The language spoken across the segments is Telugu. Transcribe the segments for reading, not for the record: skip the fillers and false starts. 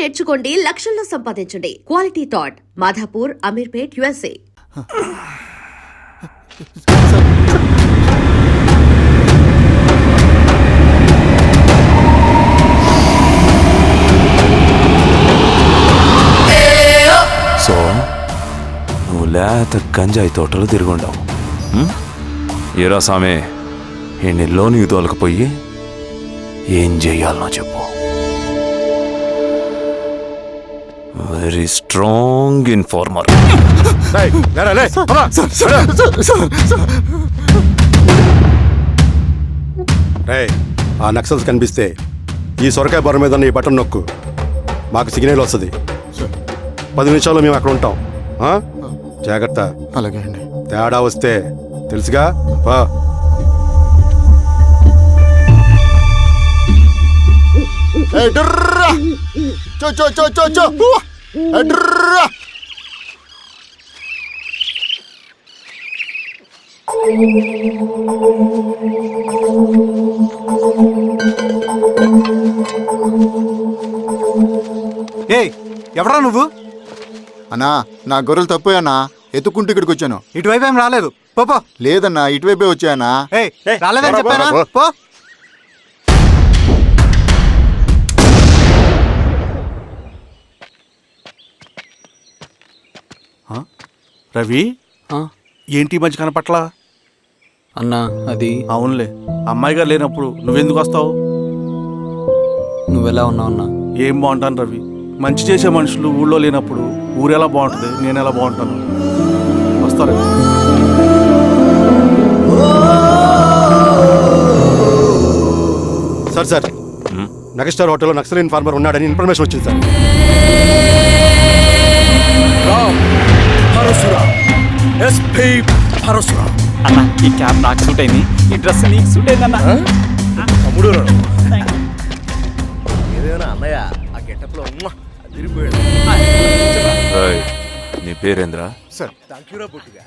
నేర్చుకోండి, లక్షల్లో సంపాదించండి. Quality thought, Madhapur, Ameerpet, USA. So నువ్వు లేత గంజాయి తోటలు తిరుగుండావు. ఏరా సామే, ఎన్నిలో నీకు తోలకపోయి ఏం చెయ్యాలనో చెప్పు. Very strong informer. ఆ నక్సల్స్ కనిపిస్తే ఈ సొరకాయ బొర మీద ఈ బటన్ నొక్కు, మాకు సిగ్నల్ వస్తుంది. 10 నిమిషాల్లో మేము అక్కడ ఉంటాం. జాగ్రత్త. అలాగే అండి. తేడా వస్తే తెలుసుగా. ఎవడా నువ్వు? అన్నా, నా గొర్రెలు తప్పోయానా, ఎత్తుకుంటూ ఇక్కడికి వచ్చాను. ఇటువైపు ఏం రాలేదు. పో. లేదన్నా, ఇటువైపే వచ్చానా. రాలేదని చెప్పానా? పో. రవి, ఏంటి మంచి కనపట్లా? అన్నా అది అవునులే, అమ్మాయి గారు లేనప్పుడు నువ్వెందుకు వస్తావు? నువ్వెలా ఉన్నావు అన్నా? ఏం బాగుంటాను రవి, మంచి చేసే మనుషులు ఊళ్ళో లేనప్పుడు ఊరు ఎలా బాగుంటుంది, నేను ఎలా బాగుంటాను? వస్తారా? సార్ నగస్టార్ హోటల్లో నక్సల్ ఇన్ఫార్మర్ ఉన్నాడని ఇన్ఫర్మేషన్ వచ్చింది సార్. అన్న, ఈ క్యాబ్ నాకు సూట్ అయింది, ఈ డ్రెస్ నీకు సూట్ అయిందన్నా. తమ్ముడు ఏదేమైనా అన్నయ్య ఆ గెటప్లో నీ పేరేంద్రా? థాంక్యూరా పుట్టిగా.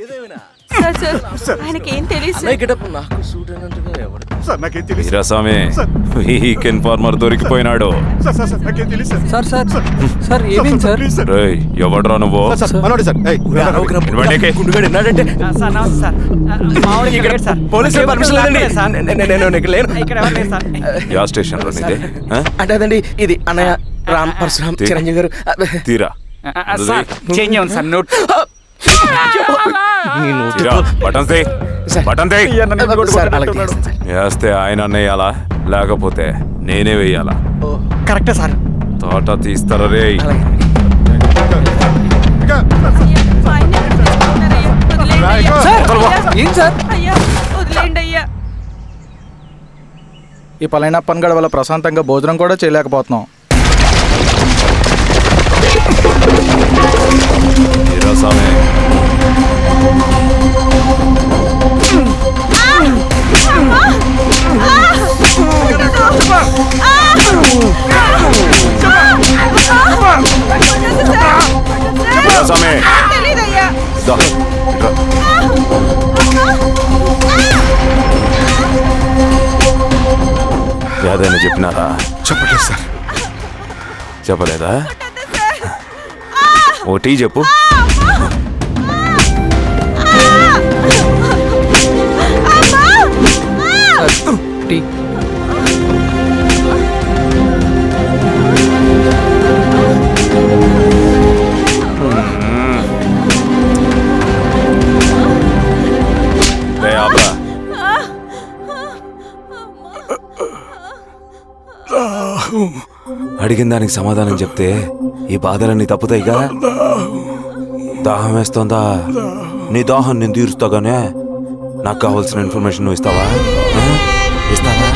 ఏదేమైనా ఆయనకేం తెలియదు. గెటప్ నాకు సూట్ అయినట్టుగా ఎవరు మీరా సామే, వీక్ ఇన్ఫార్మర్ దొరికిపోయినాడు. సార్ ఏమైంది సార్? రేయ్, ఎవడ్రా నువ్వు? మనోడి సార్. పోలీసులు పర్మిషన్ లేదండి. యా స్టేషన్ లో నీదే? అంటే అదండి, ఇది అన్నయ్య రామ్ పరశురామ్ చిరంజీవి గారు. తీరా చేంజ్ అవ్వండి సార్. నోట్ బటన్ వేస్తే ఆయన వేయాలా, లేకపోతే నేనే వేయాలా? కరెక్టే సార్. తోట తీస్తారా రే? ఏం సార్? ఈ పలైన పనిగడ వల్ల ప్రశాంతంగా భోజనం కూడా చేయలేకపోతున్నాం. ఏదైనా చెప్పినారా? చెప్పలేదు సార్. చెప్పలేదా? ఓటీ చెప్పు. అడిగిన దానికి సమాధానం చెప్తే ఈ బాధలన్నీ తప్పుతాయిగా. దాహం వేస్తుందా? నీ దాహం నేను తీరుస్తాగానే నాకు కావాల్సిన ఇన్ఫర్మేషన్ నువ్వు ఇస్తావా? ఇస్తావా?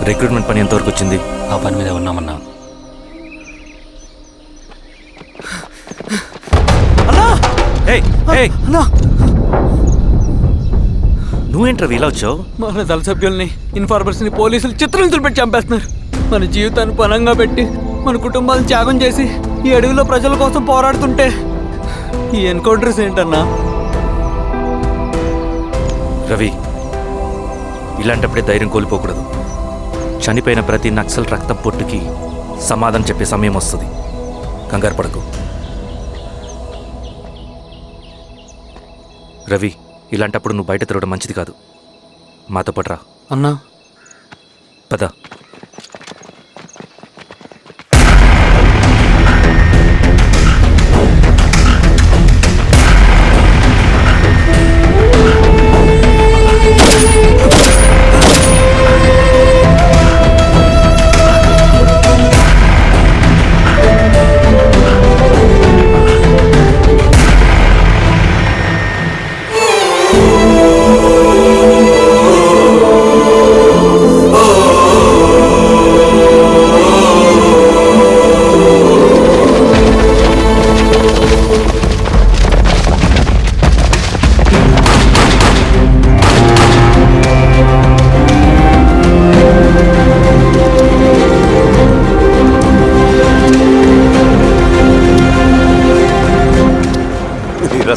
రిక్రూట్మెంట్ పని ఎంతవరకు వచ్చింది? ఆ పని మీద ఉన్నామన్నా. నువ్వేంట్రా ఇలా వచ్చావు? మన దళ సభ్యుల్ని, ఇన్ఫార్మర్స్ ని పోలీసులు చిత్రహింసలు పెట్టి చంపేస్తున్నారు. మన జీవితాన్ని పణంగా పెట్టి మన కుటుంబాలను త్యాగం చేసి ఈ అడవిలో ప్రజల కోసం పోరాడుతుంటే ఈ ఎన్కౌంటర్స్ ఏంటన్నా? రవి, ఇలాంటప్పుడే ధైర్యం కోల్పోకూడదు. చనిపోయిన ప్రతి నక్సల్ రక్తం పొట్టుకి సమాధానం చెప్పే సమయం వస్తుంది. కంగారు పడకు రవి. ఇలాంటప్పుడు నువ్వు బయట తిరగడం మంచిది కాదు. మాతో పాటు రా. అన్నా, పద.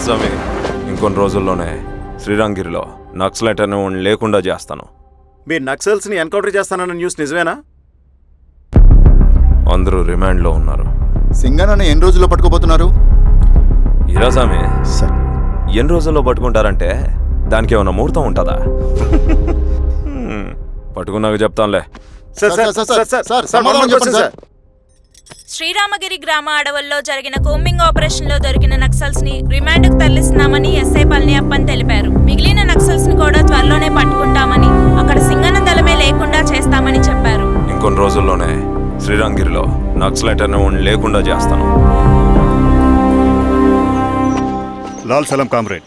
స్వామి, ఇంకొన్ని రోజుల్లోనే శ్రీరాంగిరిలో నక్సలైట్ అనే వాడిని లేకుండా చేస్తాను. మీరు నక్సల్స్ని ఎన్కౌంటర్ చేస్తానన్న న్యూస్ నిజమేనా? అందరూ రిమాండ్లో ఉన్నారు. సింగనన్న ఎన్ని రోజుల్లో పట్టుకోబోతున్నారు? ఈరోజామి ఎన్ని రోజుల్లో పట్టుకుంటారంటే దానికి ఏమైనా ముహూర్తం ఉంటుందా? పట్టుకున్నాక చెప్తానులే. శ్రీరామగిరి గ్రామ అడవుల్లో జరిగిన కోంబింగ్ ఆపరేషన్ లో దొరికిన నక్సల్స్ ని రిమాండ్ కు తరలిస్తున్నామని ఎస్ఐ పళనియప్పన్ తెలిపారు. మిగిలిన నక్సల్స్ ని కూడా త్వరలోనే పట్టుకుంటామని, అక్కడ సింగన దళమే లేకుండా చేస్తామని చెప్పారు. ఇంకొన్ని రోజుల్లోనే శ్రీరాంగిరిలో నక్సలైట్ అనే వాడిని లేకుండా చేస్తాను. లాల్ సలాం కామ్రేడ్.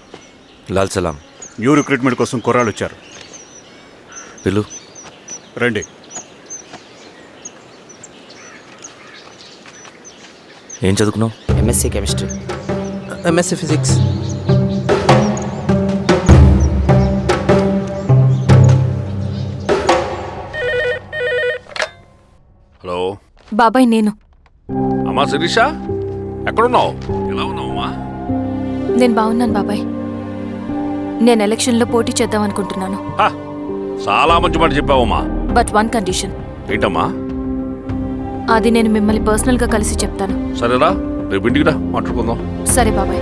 లాల్ సలాం. న్యూ రిక్రూట్మెంట్ కోసం కుర్రాళ్ళు వచ్చారు. పిలు. రండి. ఏం చదువుకున్నావు? MSc chemistry. MSc physics. Hello బాబాయ్, నేను. అమ్మా శిరీష, ఎక్కడున్నావు? ఎలా ఉన్నావు అమ్మా? నేను బాగున్నాను బాబాయ్. నేను ఎలక్షన్లో పోటీ చేద్దాం అనుకుంటున్నాను. చాలా మంచి మాట చెప్పావమ్మా. But one condition. ఏంటమ్మా? అది నేను మిమ్మల్ని పర్సనల్గా కలిసి చెప్తాను. సరేరా, రేపు ఇంటికి రా, మాట్లాడుకుందాం. సరే బాబాయ్.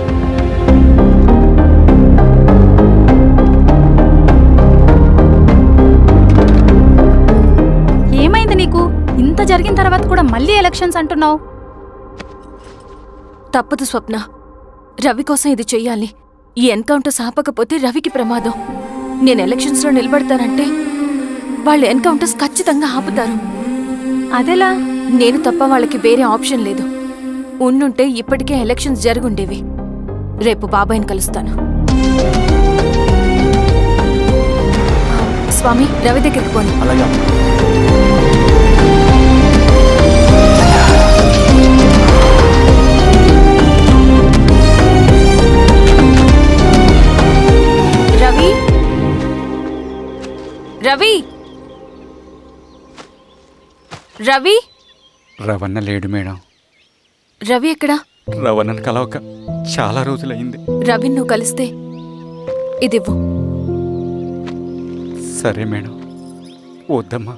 ఏమైంది నీకు? ఇంత జరిగిన తర్వాత కూడా మళ్ళీ ఎలక్షన్స్ అంటున్నావు? తప్పదు స్వప్న. రవి కోసం ఇది చెయ్యాలి. ఈ ఎన్కౌంటర్ ఆపకపోతే రవికి ప్రమాదం. నేను ఎలక్షన్స్లో నిలబడతానంటే వాళ్ళు ఎన్కౌంటర్స్ ఖచ్చితంగా ఆపుతారు. అదెలా? నేను తప్ప వాళ్ళకి వేరే ఆప్షన్ లేదు. ఉండుంటే ఇప్పటికే ఎలక్షన్స్ జరుగుండేవి. రేపు బాబాయ్ని కలుస్తాను. స్వామి, రవి దగ్గరికి పోని. అలాగే. రవి, రవి, రవి. రవణ లేడు మేడం. రవి ఎక్కడా? రవణను కలవక చాలా రోజులైంది. రవి నువ్వు కలిస్తే ఇదివ్వు. సరే మేడం. వద్దమ్మా.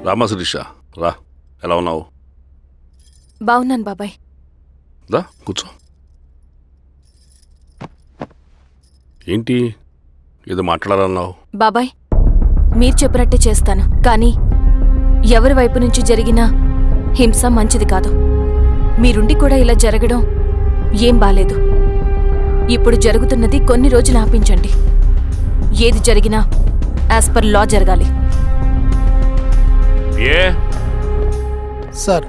రామా శిరీష, రా. ఎలా ఉన్నావు? బాగున్నాను బాబాయ్. దా కూర్చో. ఏంటి ఏదో మాట్లాడాలన్నావు? బాబాయ్, మీరు చెప్పినట్టే చేస్తాను. కానీ ఎవరి వైపు నుంచి జరిగినా హింస మంచిది కాదు. మీరుండి కూడా ఇలా జరగడం ఏం బాలేదు. ఇప్పుడు జరుగుతున్నది కొన్ని రోజులు ఆపించండి. ఏది జరిగినా యాజ్ పర్ లా జరగాలి. ఏ సార్.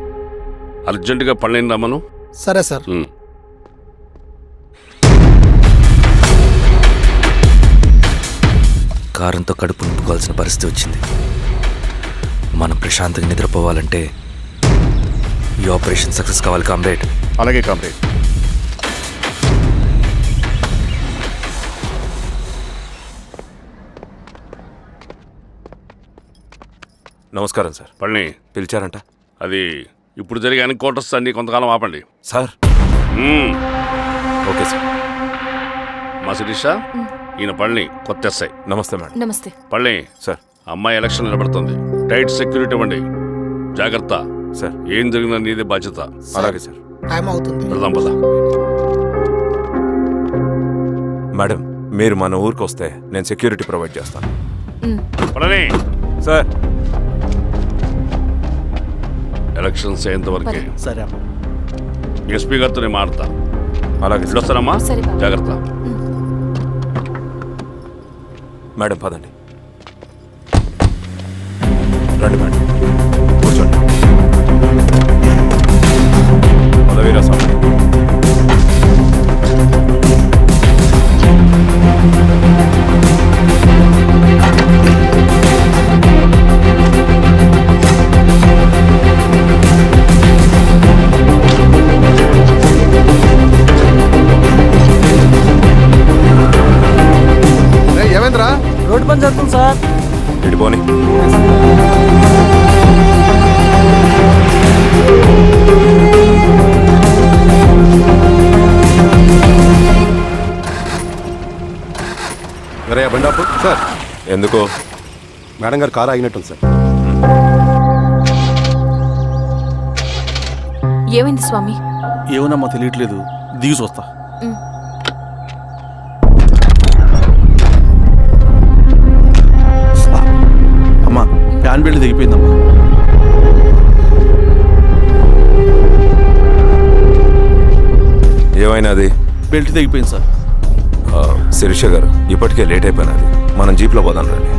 అర్జెంటుగా పళ్ళని రమ్మను. సరే సార్. కారంతో కడుపు నింపుకోవాల్సిన పరిస్థితి వచ్చింది. మనం ప్రశాంతంగా నిద్రపోవాలంటే ఈ ఆపరేషన్ సక్సెస్ కావాలి కామ్రేడ్. అలాగే కామ్రేడ్. నమస్కారం సార్. పళని, పిలిచారంట అది ఇప్పుడు జరిగే ఎన్కౌంటర్స్ అన్ని కొంతకాలం ఆపండి. సార్. Okay sir. మా శిరీష, ఈయన పళని, కొత్త ఎస్ఐ. నమస్తే మేడం. నమస్తే. పళని సార్. అమ్మాయి ఎలక్షన్ నిలబడుతుంది. టైట్ సెక్యూరిటీ ఇవ్వండి. జాగ్రత్త సార్. ఏం జరిగిందో నీదే బాధ్యత. అలాగే సార్. టైం అవుతుంది. వెళ్దాం పద. మేడం, మీరు మన ఊరికి వస్తే నేను సెక్యూరిటీ ప్రొవైడ్ చేస్తాను. పళని సార్. ఎలక్షన్స్ అయ్యేంతవరకే. సరే అమ్మా. ఎస్పీ గారితో నేను మాడతా. అలాగే సార్. వస్తానమ్మా. సరే బాబు. జాగ్రత్త. మేడం పదండి. రండి మేడం, కూర్చోండి. పదవీరా స్వామి. ఏమైందిరా? రోడ్డు పని జరుగుతుంది సార్. ఇటు పోనీ. వేరే బండాపు సార్. ఎందుకో? మేడం గారు కారు ఆగినట్టుంది సార్. ఏమైంది స్వామి? ఏమోనమ్మా తెలియట్లేదు. దిగి చూస్తా. అమ్మా, ఫ్యాన్ బెల్ట్ దిగిపోయిందమ్మా. ఏమైనాది? బెల్ట్ తెగిపోయింది సార్. శిరీష గారు, ఇప్పటికే లేట్ అయిపోయినది. మనం జీప్లో పోదాం రండి.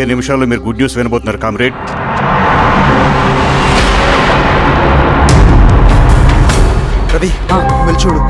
నిమిషాల్లో మీరు గుడ్ న్యూస్ వినబోతున్నారు కామ్రేడ్. రవి వెళ్ళి చూడు.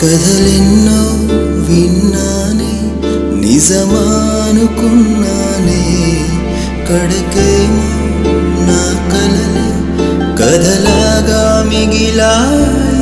కథలెన్నో విన్నానే నిజమానుకున్నానే కడకేమో నా కలలు కథలాగా మిగిలాయే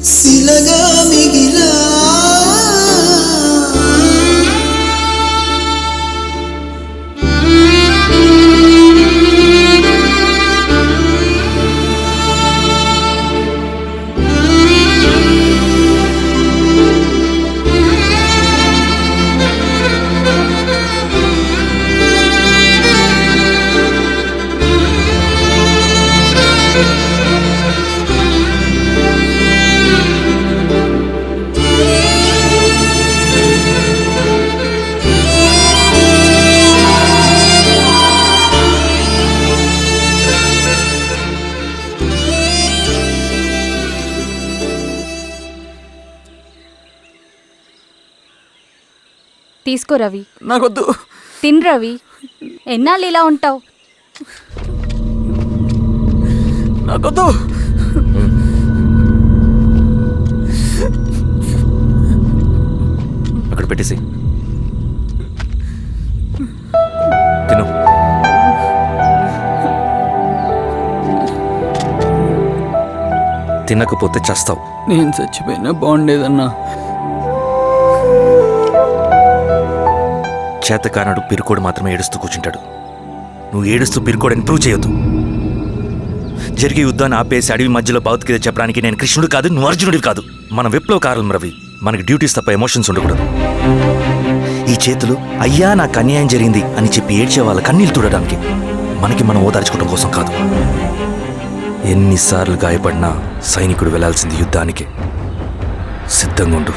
శిలగా మిగిలా తీసుకో రవి. నాకొద్దు. తిన్ రవి. ఎన్నాళ్ళు ఇలా ఉంటావు? నాకొద్దు. అక్కడ పెట్టేసి తిను. తినకపోతే చస్తావు. నేను చచ్చిపోయినా బాగుండేదన్నా. చేతకానడు పిరుకోడు మాత్రమే ఏడుస్తూ కూర్చుంటాడు. నువ్వు ఏడుస్తూ పిరుకోడని ప్రూవ్ చేయొద్దు. జరిగే యుద్ధాన్ని ఆపేసి అడవి మధ్యలో భౌతికత చెప్పడానికి నేను కృష్ణుడు కాదు, నువ్వు అర్జునుడివి కాదు. మన విప్లవకారులం రవి. మనకి డ్యూటీస్ తప్ప ఎమోషన్స్ ఉండకూడదు. ఈ చేతులు అయ్యా నాకు అన్యాయం జరిగింది అని చెప్పి ఏడ్చే వాళ్ళ కన్నీళ్ళు చూడడానికి, మనకి మనం ఓదార్చుకోవడం కోసం కాదు. ఎన్నిసార్లు గాయపడినా సైనికుడు వెళ్లాల్సింది యుద్ధానికి. సిద్ధంగా ఉండు.